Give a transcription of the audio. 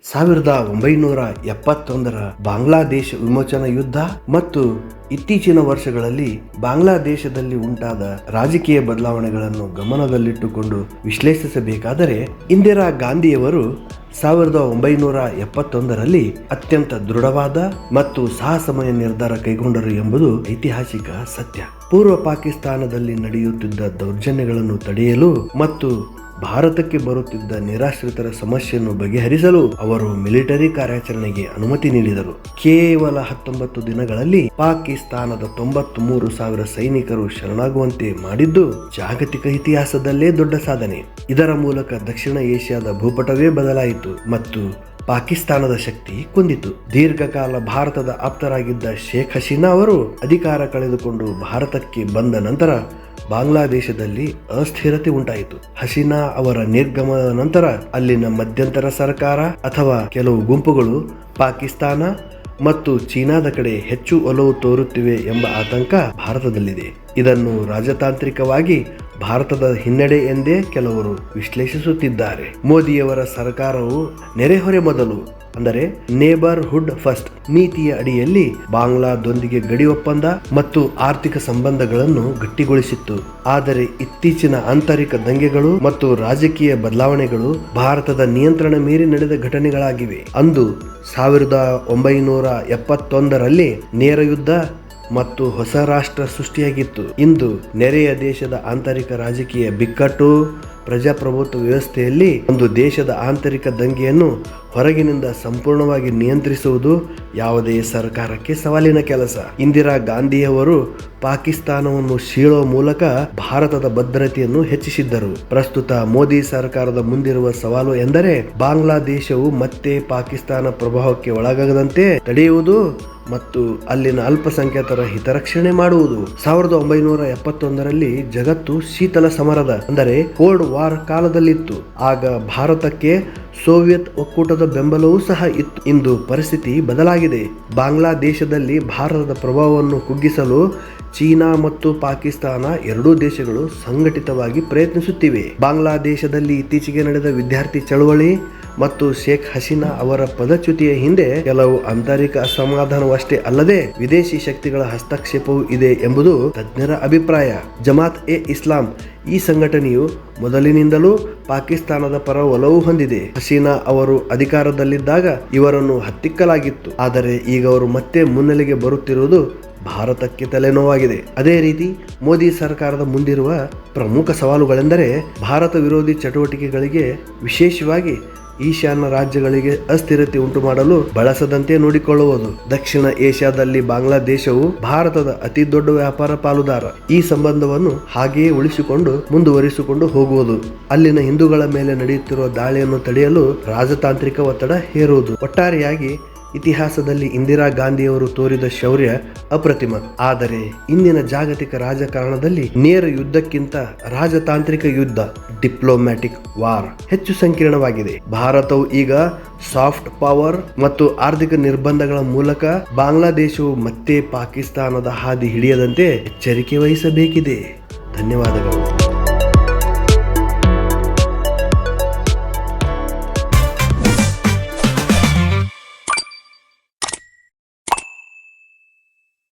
1971ರ ಬಾಂಗ್ಲಾದೇಶ ವಿಮೋಚನಾ ಯುದ್ಧ ಮತ್ತು ಇತ್ತೀಚಿನ ವರ್ಷಗಳಲ್ಲಿ ಬಾಂಗ್ಲಾದೇಶದಲ್ಲಿ ಉಂಟಾದ ರಾಜಕೀಯ ಬದಲಾವಣೆಗಳನ್ನು ಗಮನದಲ್ಲಿಟ್ಟುಕೊಂಡು ವಿಶ್ಲೇಷಿಸಬೇಕಾದರೆ ಇಂದಿರಾ ಗಾಂಧಿಯವರು 1971ರಲ್ಲಿ ಅತ್ಯಂತ ದೃಢವಾದ ಮತ್ತು ಸಾಹಸಮಯ ನಿರ್ಧಾರ ಕೈಗೊಂಡರು ಎಂಬುದು ಐತಿಹಾಸಿಕ ಸತ್ಯ. ಪೂರ್ವ ಪಾಕಿಸ್ತಾನದಲ್ಲಿ ನಡೆಯುತ್ತಿದ್ದ ದೌರ್ಜನ್ಯಗಳನ್ನು ತಡೆಯಲು ಮತ್ತು ಭಾರತಕ್ಕೆ ಬರುತ್ತಿದ್ದ ನಿರಾಶ್ರಿತರ ಸಮಸ್ಯೆಯನ್ನು ಬಗೆಹರಿಸಲು ಅವರು ಮಿಲಿಟರಿ ಕಾರ್ಯಾಚರಣೆಗೆ ಅನುಮತಿ ನೀಡಿದರು. ಕೇವಲ 19 ದಿನಗಳಲ್ಲಿ ಪಾಕಿಸ್ತಾನದ 93,000 ಸೈನಿಕರು ಶರಣಾಗುವಂತೆ ಮಾಡಿದ್ದು ಜಾಗತಿಕ ಇತಿಹಾಸದಲ್ಲೇ ದೊಡ್ಡ ಸಾಧನೆ. ಇದರ ಮೂಲಕ ದಕ್ಷಿಣ ಏಷ್ಯಾದ ಭೂಪಟವೇ ಬದಲಾಯಿತು ಮತ್ತು ಪಾಕಿಸ್ತಾನದ ಶಕ್ತಿ ಕುಂದಿತು. ದೀರ್ಘಕಾಲ ಭಾರತದ ಆಪ್ತರಾಗಿದ್ದ ಶೇಖ್ ಹಸೀನಾ ಅವರು ಅಧಿಕಾರ ಕಳೆದುಕೊಂಡು ಭಾರತಕ್ಕೆ ಬಂದ ನಂತರ ಬಾಂಗ್ಲಾದೇಶದಲ್ಲಿ ಅಸ್ಥಿರತೆ ಉಂಟಾಯಿತು. ಹಸೀನಾ ಅವರ ನಿರ್ಗಮನದ ನಂತರ ಅಲ್ಲಿನ ಮಧ್ಯಂತರ ಸರ್ಕಾರ ಅಥವಾ ಕೆಲವು ಗುಂಪುಗಳು ಪಾಕಿಸ್ತಾನ ಮತ್ತು ಚೀನಾದ ಕಡೆ ಹೆಚ್ಚು ಒಲವು ತೋರುತ್ತಿವೆ ಎಂಬ ಆತಂಕ ಭಾರತದಲ್ಲಿದೆ. ಇದನ್ನು ರಾಜತಾಂತ್ರಿಕವಾಗಿ ಭಾರತದ ಹಿನ್ನಡೆ ಎಂದೇ ಕೆಲವರು ವಿಶ್ಲೇಷಿಸುತ್ತಿದ್ದಾರೆ. ಮೋದಿಯವರ ಸರ್ಕಾರವು ನೆರೆಹೊರೆ ಮೊದಲು ಅಂದರೆ ನೇಬರ್ಹುಡ್ ಫಸ್ಟ್ ನೀತಿಯ ಅಡಿಯಲ್ಲಿ ಬಾಂಗ್ಲಾದೊಂದಿಗೆ ಗಡಿ ಒಪ್ಪಂದ ಮತ್ತು ಆರ್ಥಿಕ ಸಂಬಂಧಗಳನ್ನು ಗಟ್ಟಿಗೊಳಿಸಿತ್ತು. ಆದರೆ ಇತ್ತೀಚಿನ ಆಂತರಿಕ ದಂಗೆಗಳು ಮತ್ತು ರಾಜಕೀಯ ಬದಲಾವಣೆಗಳು ಭಾರತದ ನಿಯಂತ್ರಣ ಮೀರಿ ನಡೆದ ಘಟನೆಗಳಾಗಿವೆ. ಅಂದು 1971ರಲ್ಲಿ ನೇರ ಯುದ್ಧ ಮತ್ತು ಹೊಸ ರಾಷ್ಟ್ರ ಸೃಷ್ಟಿಯಾಗಿತ್ತು. ಇಂದು ನೆರೆಯ ದೇಶದ ಆಂತರಿಕ ರಾಜಕೀಯ ಬಿಕ್ಕಟ್ಟು ಪ್ರಜಾಪ್ರಭುತ್ವ ವ್ಯವಸ್ಥೆಯಲ್ಲಿ ಒಂದು ದೇಶದ ಆಂತರಿಕ ದಂಗೆಯನ್ನು ಹೊರಗಿನಿಂದ ಸಂಪೂರ್ಣವಾಗಿ ನಿಯಂತ್ರಿಸುವುದು ಯಾವುದೇ ಸರ್ಕಾರಕ್ಕೆ ಸವಾಲಿನ ಕೆಲಸ. ಇಂದಿರಾ ಗಾಂಧಿಯವರು ಪಾಕಿಸ್ತಾನವನ್ನು ಸೀಳುವ ಮೂಲಕ ಭಾರತದ ಭದ್ರತೆಯನ್ನು ಹೆಚ್ಚಿಸಿದ್ದರು. ಪ್ರಸ್ತುತ ಮೋದಿ ಸರ್ಕಾರದ ಮುಂದಿರುವ ಸವಾಲು ಎಂದರೆ ಬಾಂಗ್ಲಾದೇಶವು ಮತ್ತೆ ಪಾಕಿಸ್ತಾನ ಪ್ರಭಾವಕ್ಕೆ ಒಳಗಾಗದಂತೆ ತಡೆಯುವುದು ಮತ್ತು ಅಲ್ಲಿನ ಅಲ್ಪಸಂಖ್ಯಾತರ ಹಿತರಕ್ಷಣೆ ಮಾಡುವುದು. 1971ರಲ್ಲಿ ಜಗತ್ತು ಶೀತಲ ಸಮರದ ಅಂದರೆ ಕೋಲ್ಡ್ ವಾರ್ ಕಾಲದಲ್ಲಿತ್ತು. ಆಗ ಭಾರತಕ್ಕೆ ಸೋವಿಯತ್ ಒಕ್ಕೂಟದ ಬೆಂಬಲವೂ ಸಹ ಇತ್ತು. ಇಂದು ಪರಿಸ್ಥಿತಿ ಬದಲಾಗಿದೆ. ಬಾಂಗ್ಲಾದೇಶದಲ್ಲಿ ಭಾರತದ ಪ್ರಭಾವವನ್ನು ಕುಗ್ಗಿಸಲು ಚೀನಾ ಮತ್ತು ಪಾಕಿಸ್ತಾನ ಎರಡೂ ದೇಶಗಳು ಸಂಘಟಿತವಾಗಿ ಪ್ರಯತ್ನಿಸುತ್ತಿವೆ. ಬಾಂಗ್ಲಾದೇಶದಲ್ಲಿ ಇತ್ತೀಚೆಗೆ ನಡೆದ ವಿದ್ಯಾರ್ಥಿ ಚಳವಳಿ ಮತ್ತು ಶೇಖ್ ಹಸೀನಾ ಅವರ ಪದಚ್ಯುತಿಯ ಹಿಂದೆ ಕೆಲವು ಆಂತರಿಕ ಅಸಮಾಧಾನವಷ್ಟೇ ಅಲ್ಲದೆ ವಿದೇಶಿ ಶಕ್ತಿಗಳ ಹಸ್ತಕ್ಷೇಪವೂ ಇದೆ ಎಂಬುದು ತಜ್ಞರ ಅಭಿಪ್ರಾಯ. ಜಮಾತ್ ಎ ಇಸ್ಲಾಂ ಈ ಸಂಘಟನೆಯು ಮೊದಲಿನಿಂದಲೂ ಪಾಕಿಸ್ತಾನದ ಪರ ಒಲವು ಹೊಂದಿದೆ. ಹಸೀನಾ ಅವರು ಅಧಿಕಾರದಲ್ಲಿದ್ದಾಗ ಇವರನ್ನು ಹತ್ತಿಕ್ಕಲಾಗಿತ್ತು. ಆದರೆ ಈಗ ಅವರು ಮತ್ತೆ ಮುನ್ನೆಲೆಗೆ ಬರುತ್ತಿರುವುದು ಭಾರತಕ್ಕೆ ತಲೆನೋವಾಗಿದೆ. ಅದೇ ರೀತಿ ಮೋದಿ ಸರ್ಕಾರದ ಮುಂದಿರುವ ಪ್ರಮುಖ ಸವಾಲುಗಳೆಂದರೆ ಭಾರತ ವಿರೋಧಿ ಚಟುವಟಿಕೆಗಳಿಗೆ, ವಿಶೇಷವಾಗಿ ಈಶಾನ್ಯ ರಾಜ್ಯಗಳಿಗೆ ಅಸ್ಥಿರತೆ ಉಂಟು ಮಾಡಲು ಬಳಸದಂತೆ ನೋಡಿಕೊಳ್ಳುವುದು. ದಕ್ಷಿಣ ಏಷ್ಯಾದಲ್ಲಿ ಬಾಂಗ್ಲಾದೇಶವು ಭಾರತದ ಅತಿ ದೊಡ್ಡ ವ್ಯಾಪಾರ ಪಾಲುದಾರ. ಈ ಸಂಬಂಧವನ್ನು ಹಾಗೆಯೇ ಉಳಿಸಿಕೊಂಡು ಮುಂದುವರಿಸಿಕೊಂಡು ಹೋಗುವುದು. ಅಲ್ಲಿನ ಹಿಂದೂಗಳ ಮೇಲೆ ನಡೆಯುತ್ತಿರುವ ದಾಳಿಯನ್ನು ತಡೆಯಲು ರಾಜತಾಂತ್ರಿಕ ಒತ್ತಡ ಹೇರುವುದು. ಒಟ್ಟಾರೆಯಾಗಿ ಇತಿಹಾಸದಲ್ಲಿ ಇಂದಿರಾ ಗಾಂಧಿಯವರು ತೋರಿದ ಶೌರ್ಯ ಅಪ್ರತಿಮ. ಆದರೆ ಇಂದಿನ ಜಾಗತಿಕ ರಾಜಕಾರಣದಲ್ಲಿ ನೇರ ಯುದ್ಧಕ್ಕಿಂತ ರಾಜತಾಂತ್ರಿಕ ಯುದ್ಧ, ಡಿಪ್ಲೊಮ್ಯಾಟಿಕ್ ವಾರ್ ಹೆಚ್ಚು ಸಂಕೀರ್ಣವಾಗಿದೆ. ಭಾರತವು ಈಗ ಸಾಫ್ಟ್ ಪವರ್ ಮತ್ತು ಆರ್ಥಿಕ ನಿರ್ಬಂಧಗಳ ಮೂಲಕ ಬಾಂಗ್ಲಾದೇಶವು ಮತ್ತೆ ಪಾಕಿಸ್ತಾನದ ಹಾದಿ ಹಿಡಿಯದಂತೆ ಎಚ್ಚರಿಕೆ ವಹಿಸಬೇಕಿದೆ. ಧನ್ಯವಾದಗಳು.